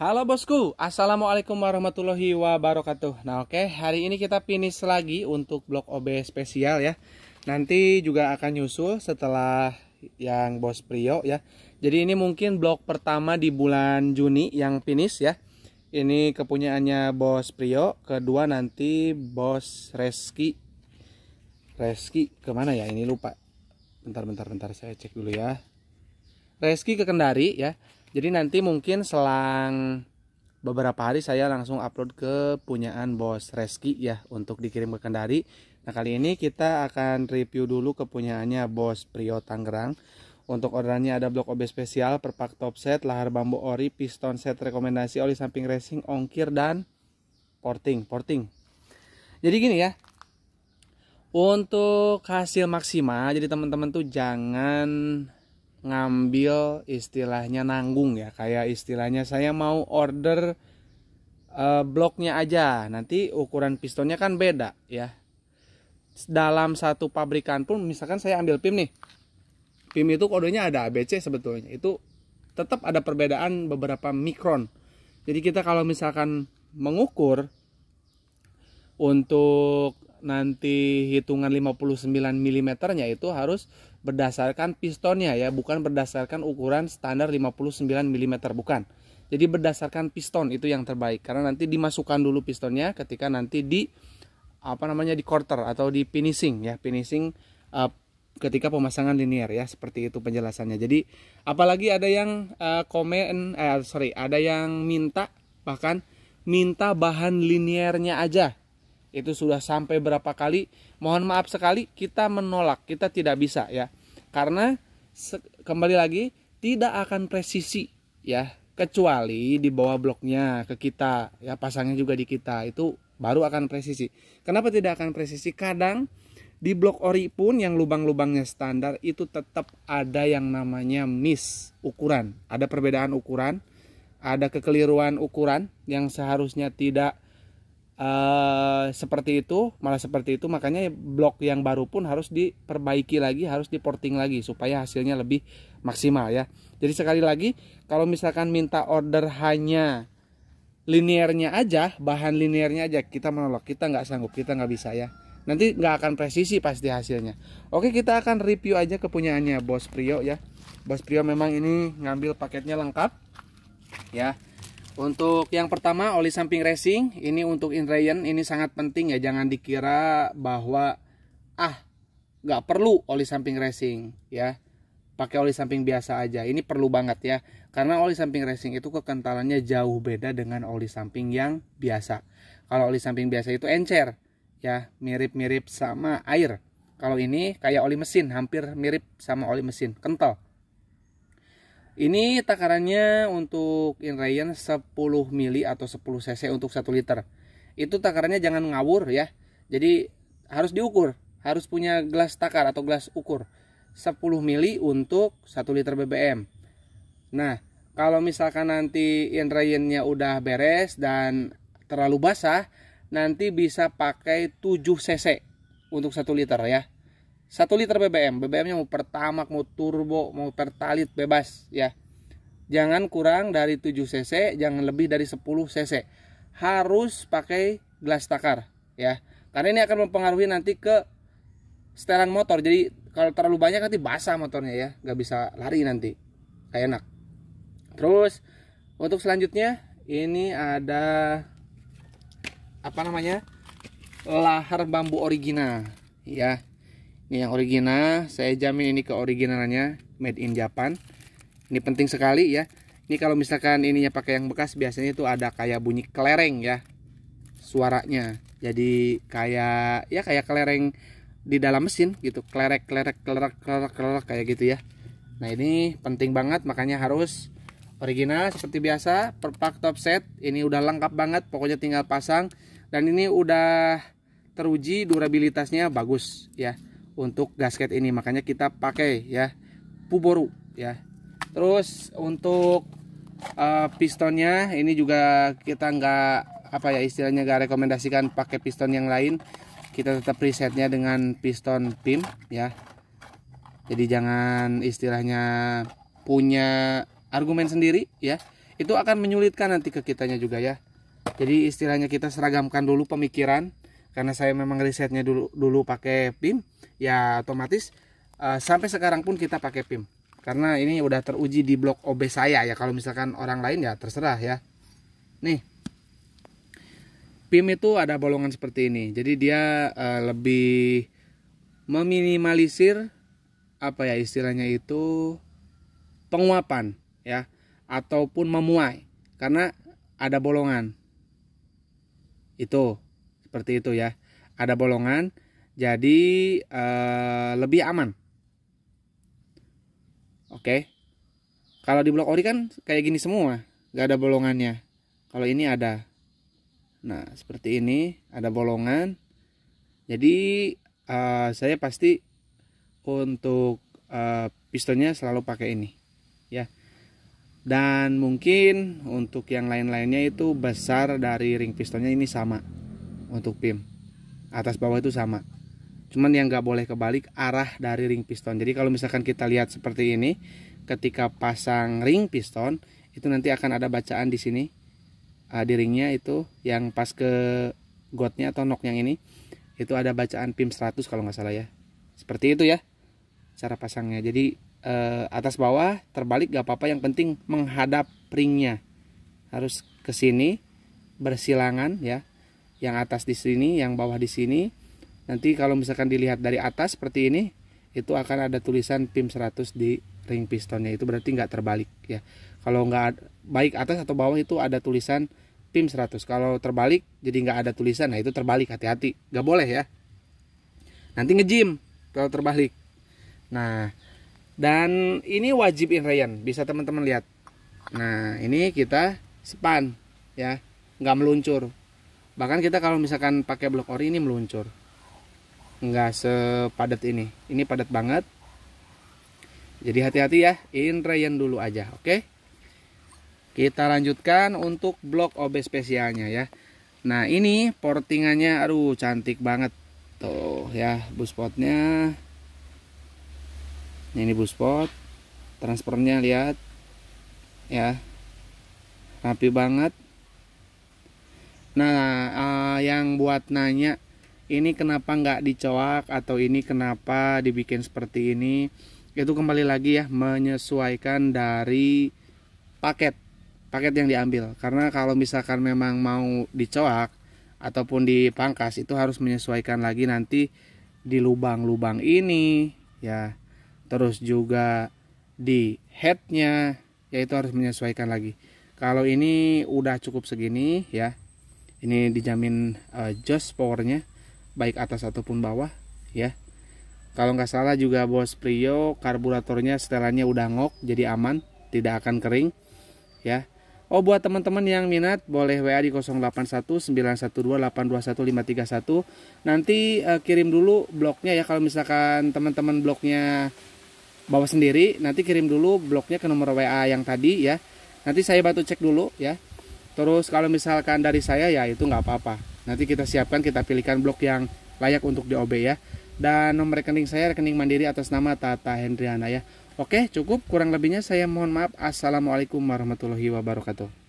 Halo bosku, assalamualaikum warahmatullahi wabarakatuh. Nah oke, hari ini kita finish lagi untuk blok OB spesial ya. Nanti juga akan nyusul setelah yang Bos Prio ya. Jadi ini mungkin blok pertama di bulan Juni yang finish ya. Ini kepunyaannya Bos Prio. Kedua nanti Bos Reski. Reski kemana ya? Ini lupa. Bentar saya cek dulu ya. Reski ke Kendari ya. Jadi nanti mungkin selang beberapa hari saya langsung upload ke punyaan Bos Reski ya untuk dikirim ke Kendari. Nah kali ini kita akan review dulu kepunyaannya Bos Prio Tangerang. Untuk orderannya ada blok OB spesial, perpak top set, lahar bambu ori, piston set rekomendasi, oli samping racing, ongkir dan porting. Jadi gini ya. Untuk hasil maksimal, jadi teman-teman tuh jangan ngambil istilahnya nanggung ya, kayak istilahnya saya mau order bloknya aja, nanti ukuran pistonnya kan beda ya. Dalam satu pabrikan pun misalkan saya ambil PIM nih, PIM itu kodenya ada ABC, sebetulnya itu tetap ada perbedaan beberapa mikron. Jadi kita kalau misalkan mengukur untuk nanti hitungan 59 mm nya itu harus berdasarkan pistonnya ya, bukan berdasarkan ukuran standar 59 mm, bukan. Jadi berdasarkan piston itu yang terbaik, karena nanti dimasukkan dulu pistonnya ketika nanti di di quarter atau di finishing ya, ketika pemasangan linear ya, seperti itu penjelasannya. Jadi apalagi ada yang ada yang bahkan minta bahan linearnya aja. Itu sudah sampai berapa kali, mohon maaf sekali kita menolak, kita tidak bisa ya, karena kembali lagi tidak akan presisi ya, kecuali di bawah bloknya ke kita ya, pasangnya juga di kita, itu baru akan presisi. Kenapa tidak akan presisi? Kadang di blok ori pun yang lubang-lubangnya standar itu tetap ada yang namanya miss ukuran, ada perbedaan ukuran, ada kekeliruan ukuran yang seharusnya tidak seperti itu, malah seperti itu. Makanya blok yang baru pun harus diperbaiki lagi, harus diporting lagi supaya hasilnya lebih maksimal ya. Jadi sekali lagi, kalau misalkan minta order hanya linearnya aja, bahan linearnya aja, kita menolak, kita nggak sanggup, kita nggak bisa ya. Nanti nggak akan presisi pasti hasilnya. Oke, kita akan review aja kepunyaannya Bos Prio ya. Bos Prio memang ini ngambil paketnya lengkap ya. Untuk yang pertama oli samping racing, ini untuk Inrayon ini sangat penting ya, jangan dikira bahwa nggak perlu oli samping racing ya, pakai oli samping biasa aja. Ini perlu banget ya, karena oli samping racing itu kekentalannya jauh beda dengan oli samping yang biasa. Kalau oli samping biasa itu encer ya, mirip-mirip sama air. Kalau ini kayak oli mesin, hampir mirip sama oli mesin, kental. Ini takarannya untuk Inrayon 10 mili atau 10 cc untuk 1 liter. Itu takarannya jangan ngawur ya. Jadi harus diukur, harus punya gelas takar atau gelas ukur. 10 mili untuk 1 liter BBM. Nah, kalau misalkan nanti Inrayonnya udah beres dan terlalu basah, nanti bisa pakai 7 cc untuk 1 liter ya. 1 liter BBM, BBM-nya mau pertamax, mau turbo, mau pertalit, bebas ya. Jangan kurang dari 7 cc, jangan lebih dari 10 cc. Harus pakai gelas takar ya. Karena ini akan mempengaruhi nanti ke setelan motor. Jadi kalau terlalu banyak nanti basah motornya ya, nggak bisa lari nanti. Kayak enak. Terus untuk selanjutnya ini ada lahar bambu original ya. Ini yang original, saya jamin ini ke originalnya, made in Japan. Ini penting sekali ya. Ini kalau misalkan ininya pakai yang bekas, biasanya itu ada kayak bunyi kelereng ya, suaranya. Jadi kayak kelereng di dalam mesin gitu, klerek kayak gitu ya. Nah ini penting banget, makanya harus original seperti biasa. Perpak top set ini udah lengkap banget, pokoknya tinggal pasang. Dan ini udah teruji durabilitasnya bagus ya. Untuk gasket ini makanya kita pakai ya Puboru ya. Terus untuk pistonnya ini juga kita nggak istilahnya nggak rekomendasikan pakai piston yang lain. Kita tetap presetnya dengan piston PIM ya. Jadi jangan istilahnya punya argumen sendiri ya. itu akan menyulitkan nanti ke kitanya juga ya. Jadi istilahnya kita seragamkan dulu pemikiran. Karena saya memang risetnya dulu pakai PIM, ya otomatis sampai sekarang pun kita pakai PIM. Karena ini udah teruji di blok OB saya ya. Kalau misalkan orang lain ya terserah ya. Nih, PIM itu ada bolongan seperti ini. Jadi dia lebih meminimalisir apa ya istilahnya itu penguapan ya, ataupun memuai karena ada bolongan. Itu seperti itu ya, ada bolongan, jadi lebih aman. Oke, kalau di blok ori kan kayak gini semua, nggak ada bolongannya. Kalau ini ada, nah seperti ini ada bolongan. Jadi saya pasti untuk pistonnya selalu pakai ini ya. Dan mungkin untuk yang lain-lainnya itu besar dari ring pistonnya ini sama. Untuk PIM atas bawah itu sama, cuman yang nggak boleh kebalik arah dari ring piston. Jadi kalau misalkan kita lihat seperti ini, ketika pasang ring piston itu nanti akan ada bacaan di sini di ringnya itu yang pas ke gotnya atau nok yang ini, itu ada bacaan PIM 100 kalau nggak salah ya. Seperti itu ya cara pasangnya. Jadi atas bawah terbalik gak apa-apa, yang penting menghadap ringnya harus ke sini bersilangan ya. Yang atas di sini, yang bawah di sini. Nanti kalau misalkan dilihat dari atas seperti ini, itu akan ada tulisan PIM 100 di ring pistonnya. Itu berarti nggak terbalik ya. Kalau nggak baik atas atau bawah itu ada tulisan PIM 100. Kalau terbalik jadi nggak ada tulisan, nah itu terbalik, hati-hati, nggak boleh ya. Nanti ngejim kalau terbalik. Nah, dan ini wajib inrayan, bisa teman-teman lihat. Nah, ini kita span ya, nggak meluncur. Bahkan kita kalau misalkan pakai blok ori ini meluncur, nggak sepadat ini padat banget. Jadi hati-hati ya, inrayan dulu aja. Oke, kita lanjutkan untuk blok OB spesialnya ya. Nah ini portingannya, aduh cantik banget tuh ya, buspotnya. Ini buspot, transfernya lihat ya, rapi banget. Nah, yang buat nanya ini kenapa nggak dicoak atau ini kenapa dibikin seperti ini, itu kembali lagi ya menyesuaikan dari paket yang diambil. Karena kalau misalkan memang mau dicoak ataupun dipangkas, itu harus menyesuaikan lagi nanti di lubang-lubang ini ya, terus juga di headnya ya, itu harus menyesuaikan lagi. Kalau ini udah cukup segini ya, ini dijamin jos powernya baik atas ataupun bawah ya. Kalau nggak salah juga bos Prio karburatornya setelannya udah ngok, jadi aman, tidak akan kering ya. Oh, buat teman-teman yang minat boleh WA di 081912821531. Nanti kirim dulu bloknya ya. Kalau misalkan teman-teman bloknya bawa sendiri, nanti kirim dulu bloknya ke nomor WA yang tadi ya. Nanti saya bantu cek dulu ya. Terus kalau misalkan dari saya ya itu nggak apa-apa. Nanti kita siapkan, kita pilihkan blok yang layak untuk di OB ya. Dan nomor rekening saya rekening mandiri atas nama Tata Hendriana ya. Oke, cukup, kurang lebihnya saya mohon maaf. Assalamualaikum warahmatullahi wabarakatuh.